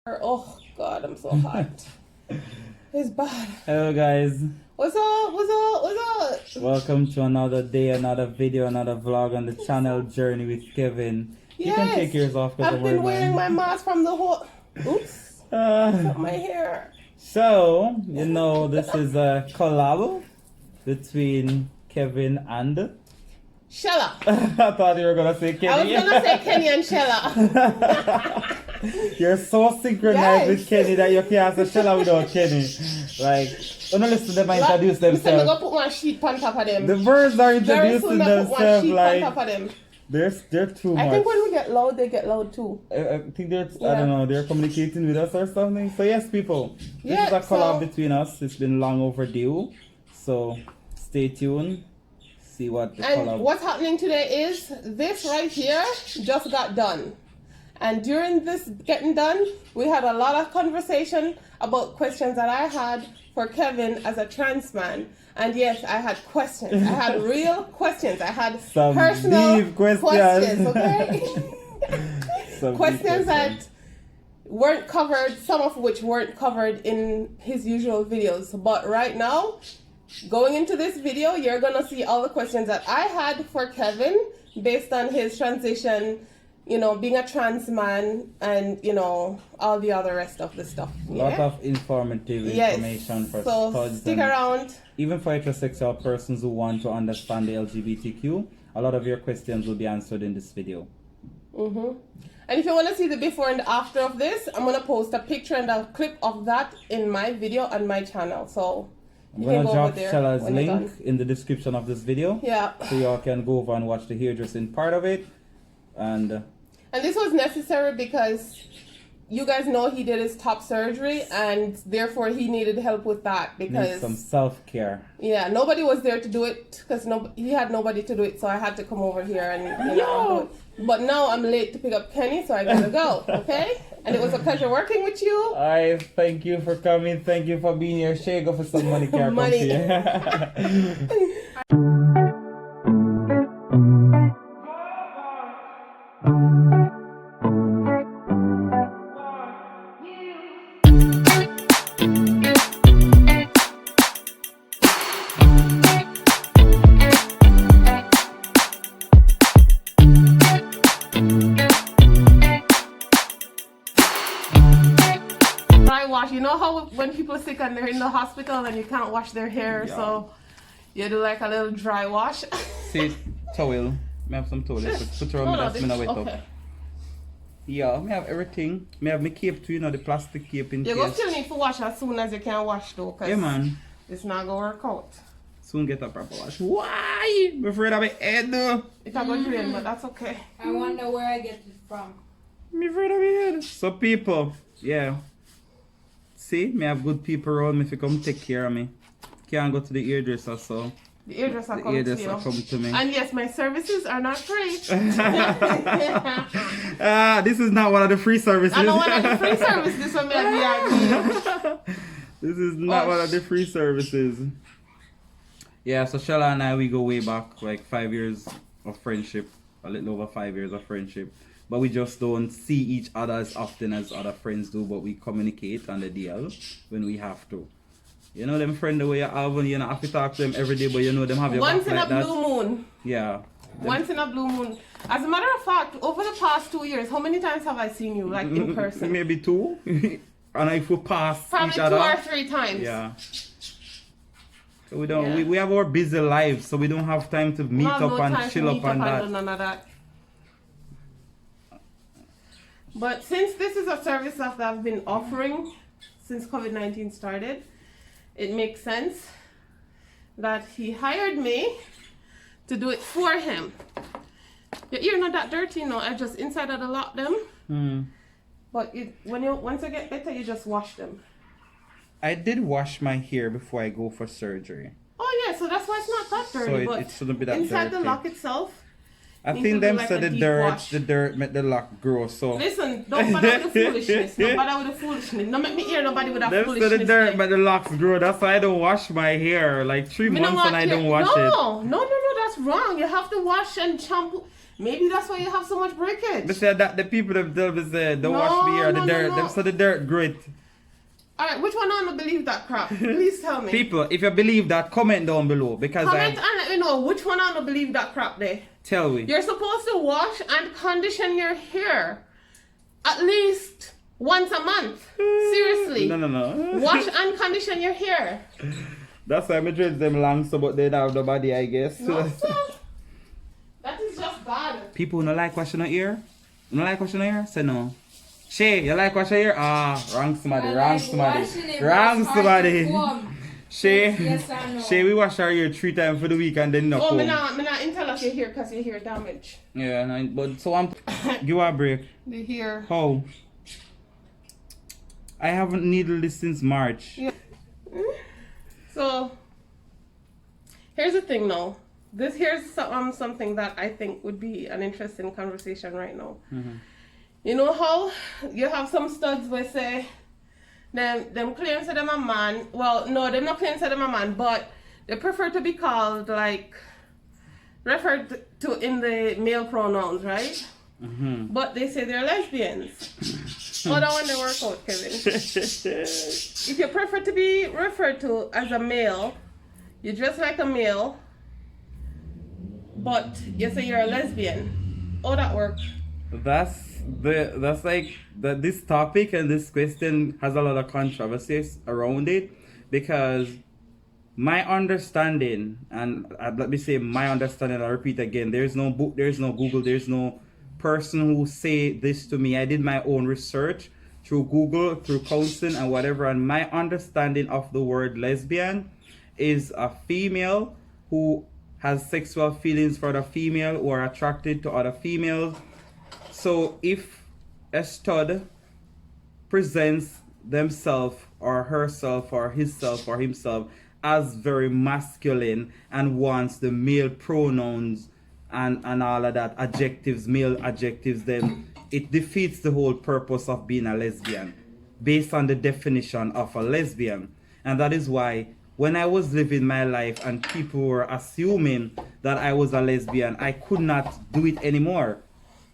Oh God, I'm so hot. It's bad. Hello guys. What's up? What's up? What's up? Welcome to another day, another video, another vlog on the channel Journey with Kevin. Yes. You can take yours off because I've been wearing my mask from the whole. Oops. My hair. So, you know, this is a collab between Kevin and Shella. I thought you were gonna say Kenny. I was gonna say Kenny and Shella. You're so synchronized with Kenny that you can't say Shella without Kenny. Like, don't listen to them introduce I'm themselves. gonna put my sheet on top of them. The birds are Very introducing soon I put my themselves sheet like on top of them. they're too much. I think when we get loud, they get loud too. I think they're, I don't know, they're communicating with us or something. So yes, people, this is a collab between us. It's been long overdue. So stay tuned. See what the collab. And what's happening today is this right here just got done. And during this getting done, we had a lot of conversation about questions that I had for Kevin as a trans man. And yes, I had questions. I had real questions. I had some personal deep questions, okay? Questions that weren't covered, some of which weren't covered in his usual videos. But right now, going into this video, you're gonna see all the questions that I had for Kevin based on his transition, you know, being a trans man, and you know, all the other rest of the stuff. A lot of informative information for studs. Stick around. Even for heterosexual persons who want to understand the LGBTQ, a lot of your questions will be answered in this video. And if you want to see the before and after of this, I'm gonna post a picture and a clip of that in my video on my channel. So I'm gonna drop Shella's link in the description of this video. Yeah. So y'all can go over and watch the hairdressing part of it. And this was necessary because you guys know he did his top surgery and therefore he needed help with that because some self-care. Yeah, nobody was there to do it because he had nobody to do it, so I had to come over here and do it. But now I'm late to pick up Kenny, so I gotta go. Okay? And it was a pleasure working with you. I thank you for coming. Thank you for being here. Share go for some money. Money. You know how when people are sick and they're in the hospital and you can't wash their hair, so you do like a little dry wash. See, towel. I have some towel. Put it around me, that's me now wet up. Yeah, I have everything. I have my cape too, you know, the plastic cape in You go still need to wash as soon as you can wash though, because it's not going to work out. Soon get a proper wash. Why? I'm afraid of my head though. It's not going to rain, but that's okay. I wonder where I get it from. I'm afraid of my head. So people, yeah. See, me have good people around me if you come take care of me. Can't go to the hairdresser, so the hairdresser come to me. And yes, my services are not free. This is not one of the free services. I don't want the free service. This one may This is not one of the free services. Yeah, so Shella and I, we go way back, like 5 years of friendship, a little over 5 years of friendship. But we just don't see each other as often as other friends do, but we communicate on the DL when we have to. You know them friends the way you have, and you don't have to talk to them every day, but you know them have your once back in like a that. blue moon. Yeah. Once in a blue moon. As a matter of fact, over the past 2 years, how many times have I seen you, like in person? Maybe 2. And if we pass probably each other. Probably 2 or 3 times. Yeah. So we don't. We have our busy lives, so we don't have time to meet up and chill up and that. None of that. But since this is a service that I've been offering since COVID-19 started, it makes sense that he hired me to do it for him. Your ear not that dirty, no. I just inside of the lock them. But once you get better, you just wash them. I did wash my hair before I go for surgery. Oh yeah, so that's why it's not that dirty. So it shouldn't be that inside dirty. The lock itself. I think them said the dirt make the lock grow. So listen, don't bother with the foolishness. Don't bother with the foolishness. Don't make me hear nobody with that foolishness. Them said the dirt make the locks grow. That's why I don't wash my hair. Like 3 months and I don't wash it. No, that's wrong. You have to wash and shampoo. Maybe that's why you have so much breakage. They say that the people themselves say, don't No, wash me hair, the no, dirt. no. Them say the dirt grit. Alright, which one I don't believe that crap? Please tell me. People, if you believe that, comment down below because Comment and let me know which one I don't believe that crap there. tell me. You're supposed to wash and condition your hair at least once a month. Seriously. No. Wash and condition your hair. That's why I dreads them long so but they don't have the body, I guess. No, sir. That is just bad. People who don't like washing their hair? You don't like washing their hair? Say no. Shay, you like washing your hair? Ah, wrong somebody, wrong somebody. Shay, Yes or no? Shay, we wash our hair 3 times for the week and then no Oh, comb. me not interlock your hair because your hair damage. Yeah, no, but so I'm give her a break. The hair. How? I haven't needled this since March. Yeah. So, here's the thing now. Here's something that I think would be an interesting conversation right now. Mm-hmm. You know how you have some studs where say them claim say them a man. Well, no, them not claim say them a man, but they prefer to be called like referred to in the male pronouns, right? Mm-hmm. But they say they're lesbians. How that one they work out, Kevin? If you prefer to be referred to as a male, you dress like a male, but you say you're a lesbian. How that work? That's like this topic and this question has a lot of controversies around it because my understanding, and let me say my understanding, I repeat again, there's no book, there's no Google, there's no person who say this to me. I did my own research through Google, through counseling and whatever, and my understanding of the word lesbian is a female who has sexual feelings for the female or are attracted to other females. So if a stud presents themselves or herself or himself as very masculine and wants the male pronouns and all of that, adjectives, male adjectives, then it defeats the whole purpose of being a lesbian based on the definition of a lesbian. And that is why when I was living my life and people were assuming that I was a lesbian, I could not do it anymore.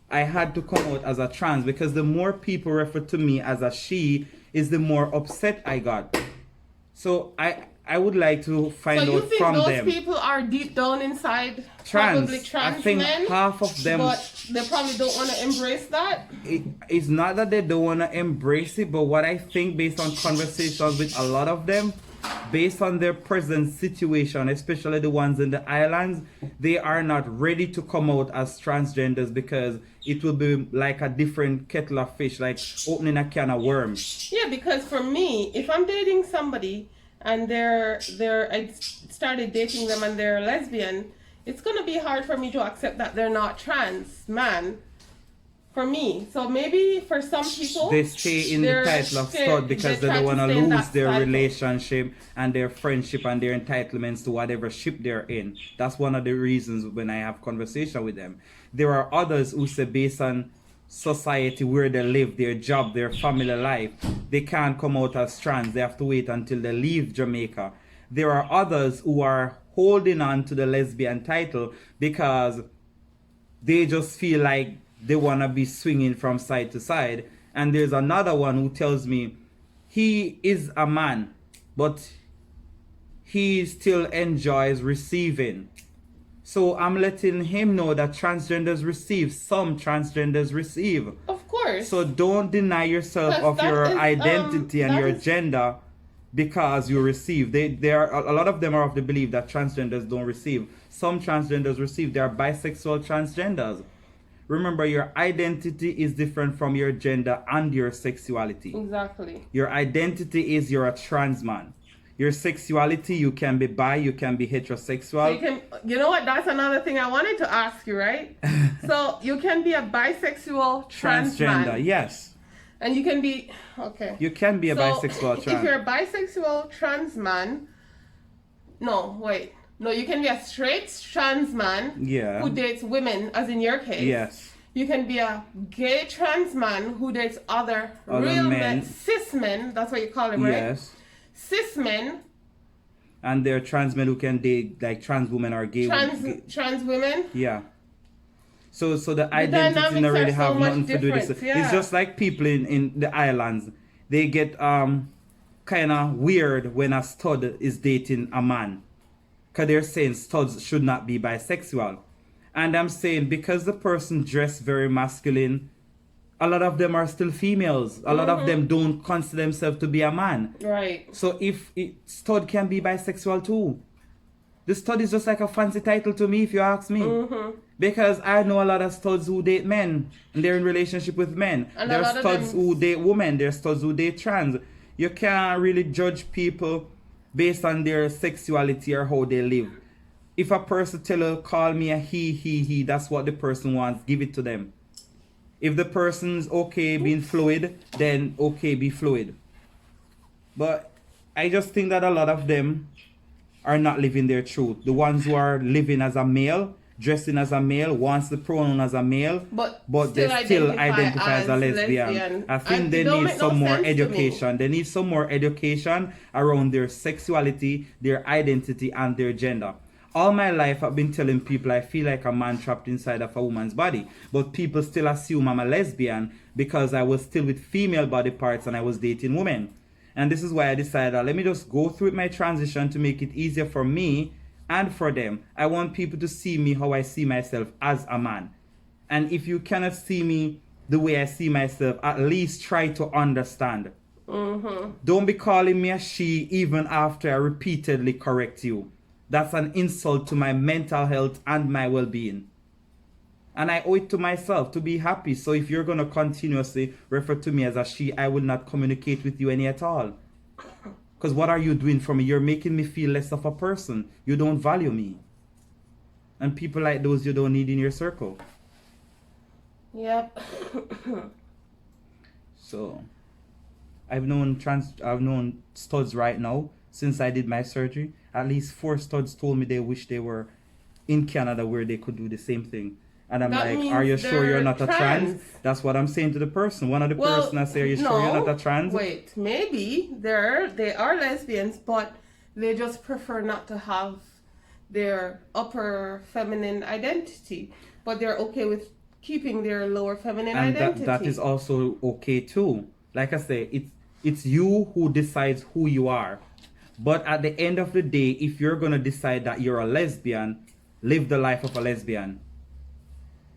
I had to come out as a trans because the more people refer to me as a she is the more upset I got. So I would like to find So you out think from those them. people are deep down inside Trans. probably trans I think men, half of them. but they probably don't want to embrace that? It's not that they don't want to embrace it, but what I think based on conversations with a lot of them, based on their present situation, especially the ones in the islands, they are not ready to come out as transgenders because it will be like a different kettle of fish, like opening a can of worms. Yeah, because for me, if I'm dating somebody and I started dating them and they're lesbian, it's gonna be hard for me to accept that they're not trans man. For me, so maybe for some people They stay in the title of stud because they don't want to lose their relationship and their friendship and their entitlements to whatever ship they're in. That's one of the reasons when I have conversation with them. There are others who say based on society where they live, their job, their family life, they can't come out as trans. They have to wait until they leave Jamaica. There are others who are holding on to the lesbian title because they just feel like they want to be swinging from side to side. And there's another one who tells me he is a man, but he still enjoys receiving. So I'm letting him know that transgenders receive. Some transgenders receive. Of course. So don't deny yourself of your identity and your gender because you receive. There are a lot of them are of the belief that transgenders don't receive. Some transgenders receive. They are bisexual transgenders. Remember, your identity is different from your gender and your sexuality. Exactly. Your identity is you're a trans man. Your sexuality, you can be bi, you can be heterosexual. So you know what? That's another thing I wanted to ask you, right? So you can be a bisexual transgender. Transgender, yes. And you can be, okay. You can be a bisexual trans. If you're a bisexual trans man, you can be a straight trans man who dates women, as in your case. Yes. You can be a gay trans man who dates other real men, cis men, that's what you call them, right? Yes. Cis men. And there are trans men who can date like trans women or gay women. Trans women. Yeah. So the identity dynamics not really are so have much nothing to do with different, this. yeah. It's just like people in the islands. They get kind of weird when a stud is dating a man. Because they're saying studs should not be bisexual. And I'm saying because the person dressed very masculine, a lot of them are still females. A lot of them don't consider themselves to be a man. Right. So if stud can be bisexual too. The stud is just like a fancy title to me if you ask me. Because I know a lot of studs who date men and they're in relationship with men. And There a are lot of studs them- who date women. There are studs who date trans. You can't really judge people based on their sexuality or how they live. If a person call me a he, that's what the person wants. Give it to them. If the person's okay being fluid, then okay, be fluid. But I just think that a lot of them are not living their truth. The ones who are living as a male, dressing as a male, wants the pronoun as a male, But they still identify as a as lesbian. I think And they it don't need make no some more sense to me. education. They need some more education around their sexuality, their identity, and their gender. All my life I've been telling people I feel like a man trapped inside of a woman's body. But people still assume I'm a lesbian because I was still with female body parts and I was dating women. And this is why I decided, let me just go through my transition to make it easier for me and for them. I want people to see me how I see myself as a man. And if you cannot see me the way I see myself, at least try to understand. Don't be calling me a she even after I repeatedly correct you. That's an insult to my mental health and my well-being. And I owe it to myself to be happy. So if you're going to continuously refer to me as a she, I will not communicate with you any at all. Because what are you doing for me? You're making me feel less of a person. You don't value me. And people like those you don't need in your circle. Yep. So I've known studs right now since I did my surgery. At least 4 studs told me they wish they were in Canada where they could do the same thing. And I'm That like, means are you sure you're they're not a trans? trans. That's what I'm saying to the person. One of the person I say, are you sure you're not a trans? Wait, maybe they are lesbians, but they just prefer not to have their upper feminine identity. But they're okay with keeping their lower feminine And identity. that is also okay too. Like I say, it's you who decides who you are. But at the end of the day, if you're gonna decide that you're a lesbian, live the life of a lesbian.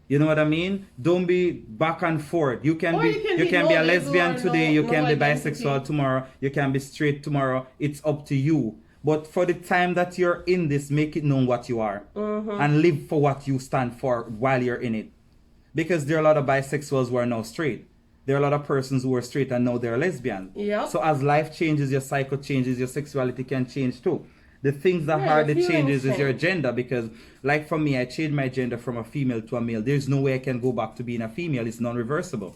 You know what I mean? Don't be back and forth. You can Or be you can be no a lesbian label or today, you no can be identity. bisexual tomorrow, you can be straight tomorrow. It's up to you. But for the time that you're in this, make it known what you are. And live for what you stand for while you're in it. Because there are a lot of bisexuals who are now straight. There are a lot of persons who are straight and now they're lesbian. Yep. So as life changes, your cycle changes, your sexuality can change too. The things that Yeah, hardly your feelings changes is your change. gender, because like for me, I changed my gender from a female to a male. There's no way I can go back to being a female. It's non-reversible.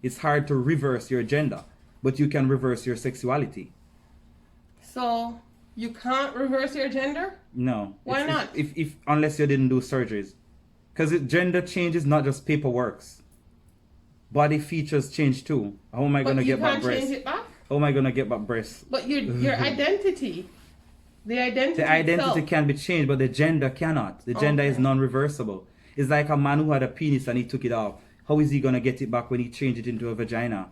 It's hard to reverse your gender, but you can reverse your sexuality. So you can't reverse your gender? No. Why not? If unless you didn't do surgeries. Because gender change is not just paperwork. Body features change too. How am I But gonna you get back can't breasts? change it back? How am I gonna get back breasts? But your identity. The identity. The identity itself. can be changed, but the gender cannot. The gender is Okay. non-reversible. It's like a man who had a penis and he took it off. How is he gonna get it back when he changed it into a vagina?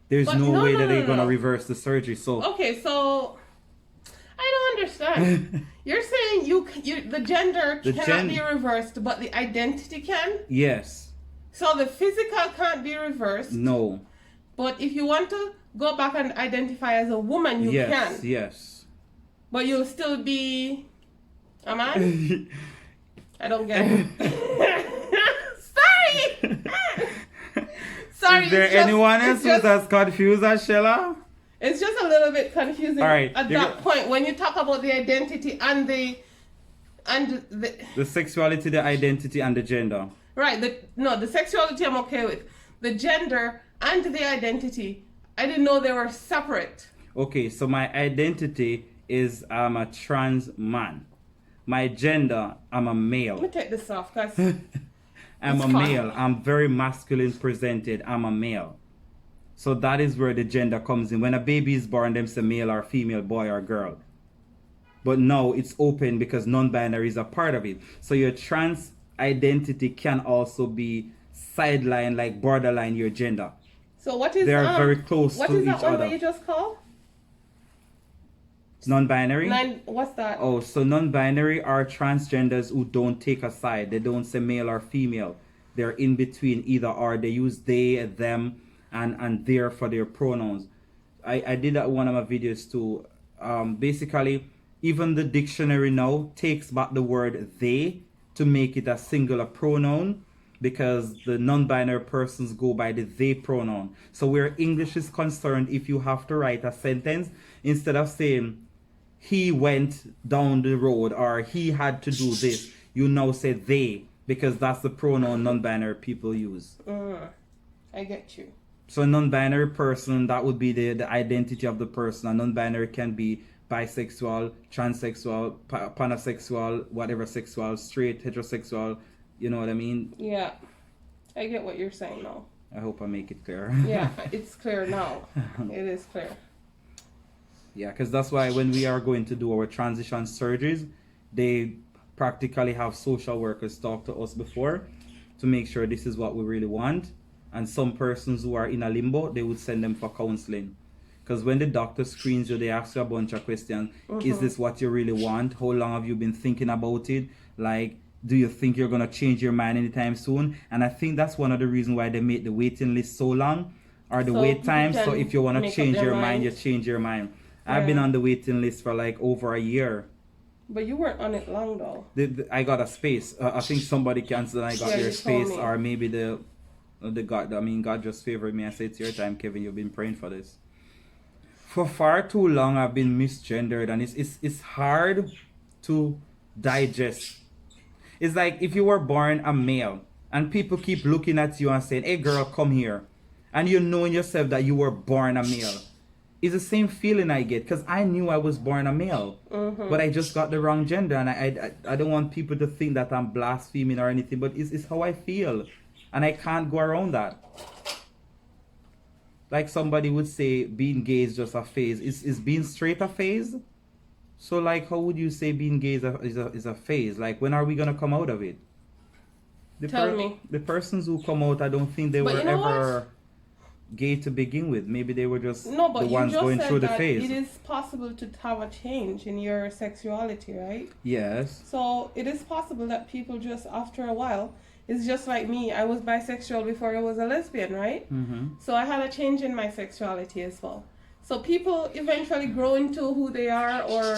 There's But no no, way no, that no, they're gonna no. reverse the surgery. So Okay, so I don't understand. You're saying the gender The cannot be reversed, but the identity can. yes, So the physical can't be reversed. no, But if you want to go back and identify as a woman, you yes, can. yes. But you'll still be a man? I don't get it. Sorry! Sorry. Is there it's just- anyone else it's who's just- as confused as Shella? It's just a little bit confusing All right, at you're that point when you talk about the identity and the The sexuality, the identity, and the gender. right, the sexuality I'm okay with. The gender and the identity, I didn't know they were separate. Okay, so my identity is I'm a trans man. My gender, I'm a Let me male. take this off because I'm It's a fine. male. I'm very masculine presented. I'm a male. So that is where the gender comes in. When a baby is born, them say male or female, boy or girl. But now it's open because non-binary is a part of it. So you're trans identity can also be sideline, like borderline your gender. So what is They are very close what to is each that one other. that you just called? Non-binary? What's that? Oh, so non-binary are transgenders who don't take a side. They don't say male or female. They're in between either or. They use they, them, and their for their pronouns. I did that in one of my videos too. Basically, even the dictionary now takes back the word they to make it a singular pronoun, because the non-binary persons go by the they pronoun. So where English is concerned, if you have to write a sentence, instead of saying he went down the road or he had to do this, you now say they, because that's the pronoun non-binary people use. I get you. So a non-binary person, that would be the identity of the person. A non-binary can be bisexual, transsexual, pansexual, whatever sexual, straight, heterosexual, you know what I mean? Yeah. I get what you're saying now. I hope I make it clear. Yeah, it's clear now. It is clear. Yeah, because that's why when we are going to do our transition surgeries, they practically have social workers talk to us before to make sure this is what we really want. And some persons who are in a limbo, they would send them for counseling. Because when the doctor screens you, they ask you a bunch of questions. Is this what you really want? How long have you been thinking about it? Like, do you think you're going to change your mind anytime soon? And I think that's one of the reasons why they make the waiting list so long, or the wait time. So if you want to change your mind, you change your mind. I've been on the waiting list for like over a year. But you weren't on it long though. I got a space. I think somebody canceled and I got their space, or maybe the God. I mean, God just favored me. I said, it's your time, Kevin. You've been praying for this. For far too long, I've been misgendered, and it's hard to digest. It's like if you were born a male, and people keep looking at you and saying, "Hey, girl, come here," and you know in yourself that you were born a male. It's the same feeling I get, because I knew I was born a male, but I just got the wrong gender, and I don't want people to think that I'm blaspheming or anything, but it's how I feel, and I can't go around that. Like somebody would say, being gay is just a phase. Is being straight a phase? So like, how would you say being gay is a phase? Like, when are we gonna come out of it? Tell me. The persons who come out, I don't think they were ever gay to begin with. Maybe they were just the ones going through the phase. It is possible to have a change in your sexuality, right? Yes. So it is possible that people just after a while, it's just like me. I was bisexual before I was a lesbian, right? So I had a change in my sexuality as well. So people eventually grow into who they are, or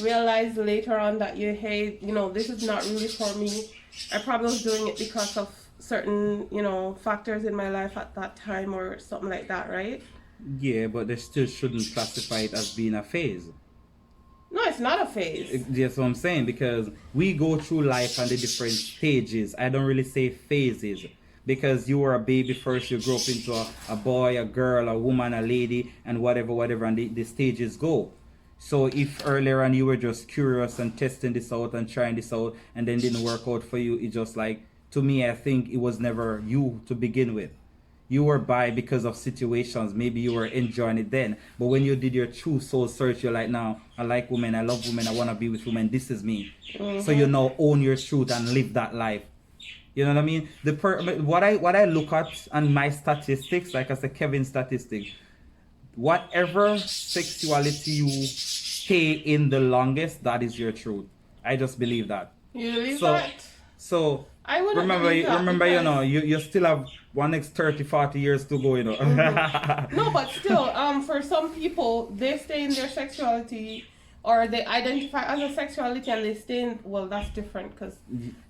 realize later on that hey, this is not really for me. I probably was doing it because of certain, factors in my life at that time or something like that, right? Yeah, but they still shouldn't classify it as being a phase. No, it's not a phase. That's what I'm saying, because we go through life and the different stages. I don't really say phases, because you were a baby first, you grow up into a boy, a girl, a woman, a lady, and whatever, and the stages go. So if earlier on you were just curious and testing this out and trying this out, and then didn't work out for you, it's just like, to me, I think it was never you to begin with. You were bi because of situations. Maybe you were enjoying it then. But when you did your true soul search, you're like, now, I like women, I love women, I want to be with women, this is me. So you now own your truth and live that life. You know what I mean? What I look at and my statistics, like I said, Kevin's statistics, whatever sexuality you stay in the longest, that is your truth. I just believe that. You believe that? So I wouldn't remember, you still have one next 30, 40 years to go, No, but still, for some people, they stay in their sexuality, or they identify as a sexuality and they stay in, well, that's different, because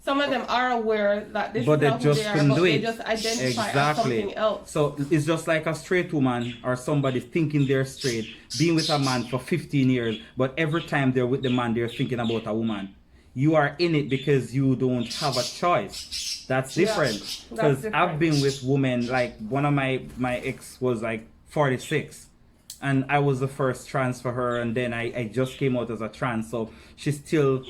some of them are aware that this is not who they are, but they just identify as something else. So it's just like a straight woman or somebody thinking they're straight, being with a man for 15 years, but every time they're with the man, they're thinking about a woman. You are in it because you don't have a choice. That's different. Because I've been with women, like one of my ex was like 46. And I was the first trans for her, and then I just came out as a trans. So she still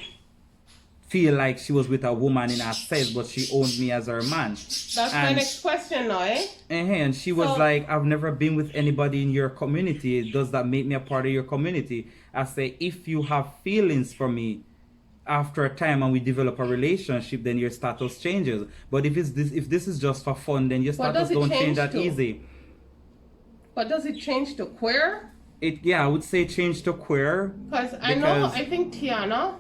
feel like she was with a woman in her sense, but she owned me as her man. That's my next question now, eh? And she was like, I've never been with anybody in your community. Does that make me a part of your community? I say, if you have feelings for me, after a time and we develop a relationship, then your status changes. But if this is just for fun, then your status don't change that easy. But does it change to queer? I would say change to queer. Because I think Tiana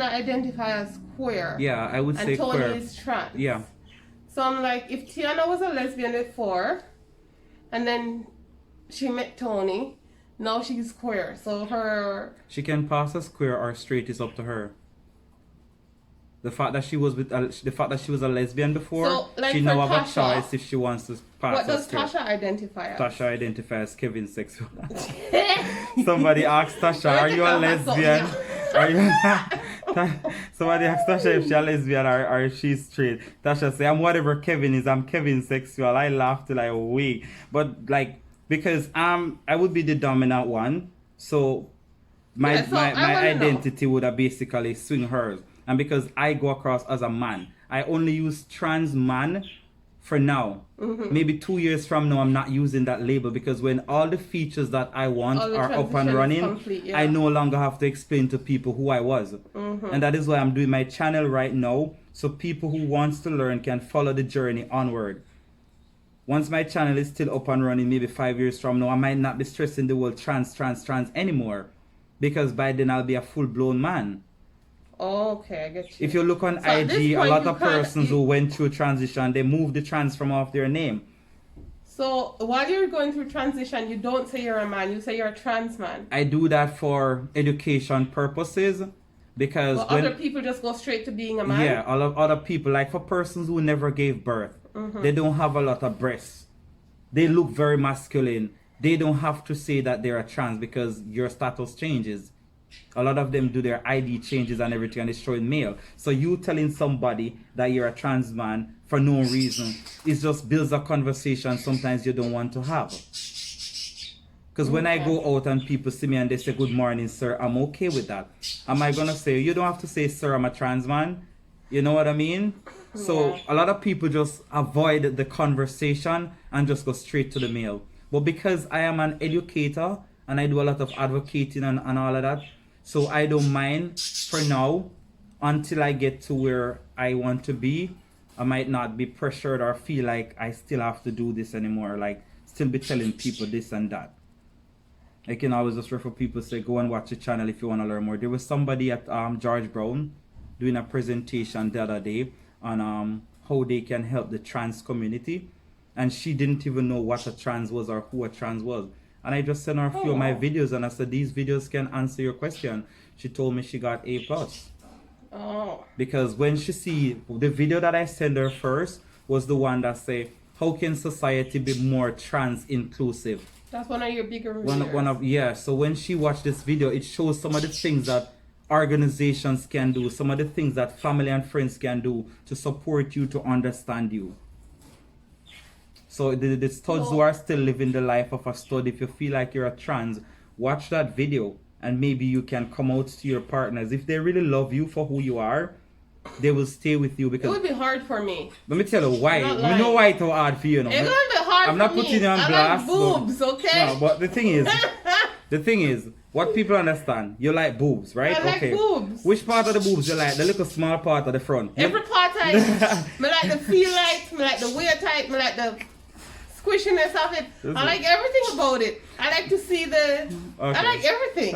identifies as queer. Yeah, I would say and Tony queer. is trans. Yeah. So I'm like, if Tiana was a lesbian before, and then she met Tony, now she's queer. So she can pass as queer or straight is up to her. The fact that she was a lesbian before, so, like, she now have Tasha, a choice if she wants to pass what as does queer. Tasha identify as? Tasha identifies as Kevin sexual. Somebody asked Tasha, are you a lesbian? Are you? Somebody asked Tasha if she's a lesbian or if she's straight. Tasha say, I'm whatever Kevin is. I'm Kevin sexual. I laughed till I weak. But like, because I would be the dominant one, so my identity would have basically swing hers. And because I go across as a man, I only use trans man for now. Mm-hmm. Maybe 2 years from now, I'm not using that label, because when all the features that I want are up and running, I no longer have to explain to people who I was. Mm-hmm. And that is why I'm doing my channel right now, so people who wants to learn can follow the journey onward. Once my channel is still up and running, maybe 5 years from now, I might not be stressing the word trans anymore, because by then I'll be a full-blown man. Okay, I get you. If you look on IG, a lot of persons who went through transition, they moved the trans from off their name. So while you're going through transition, you don't say you're a man, you say you're a trans man. I do that for education purposes, because other people just go straight to being a man? Yeah, a lot of other people, like for persons who never gave birth, they don't have a lot of breasts. They look very masculine. They don't have to say that they're a trans because your status changes. A lot of them do their ID changes and everything, and it's showing male. So you telling somebody that you're a trans man for no reason, it just builds a conversation sometimes you don't want to have. Because when I go out and people see me and they say, good morning, sir, I'm okay with that. Am I going to say, you don't have to say, sir, I'm a trans man? You know what I mean? Yeah. So a lot of people just avoid the conversation and just go straight to the male. But because I am an educator and I do a lot of advocating and all of that, so I don't mind for now until I get to where I want to be. I might not be pressured or feel like I still have to do this anymore. Like, still be telling people this and that. I can always just refer people, say, go and watch the channel if you want to learn more. There was somebody at George Brown doing a presentation the other day on how they can help the trans community. And she didn't even know what a trans was or who a trans was. And I just sent her a few of my videos and I said, these videos can answer your question. She told me she got A+. Oh. Because when she see the video that I sent her first was the one that say, how can society be more trans inclusive? That's one of your bigger videos. Yeah, so when she watched this video, it shows some of the things that organizations can do, some of the things that family and friends can do to support you, to understand you. So the studs who are still living the life of a stud, if you feel like you're a trans, watch that video and maybe you can come out to your partners. If they really love you for who you are, they will stay with you. Because it would be hard for me. Let me tell you why. You know why it's so hard for you. It's going to be hard I'm not putting you on blast. I like boobs, okay? No, but the thing is, what people understand, you like boobs, right? I like boobs. Which part of the boobs you like? The little small part of the front? Every part I like the feel like, I like the wear type, I like the squishiness of it. I like everything about it. I like to see the... Okay. I like everything.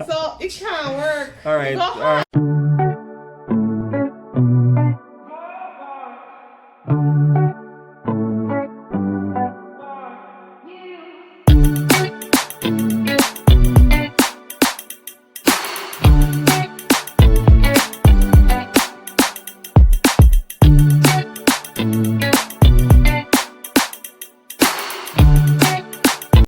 So it can't work. All right.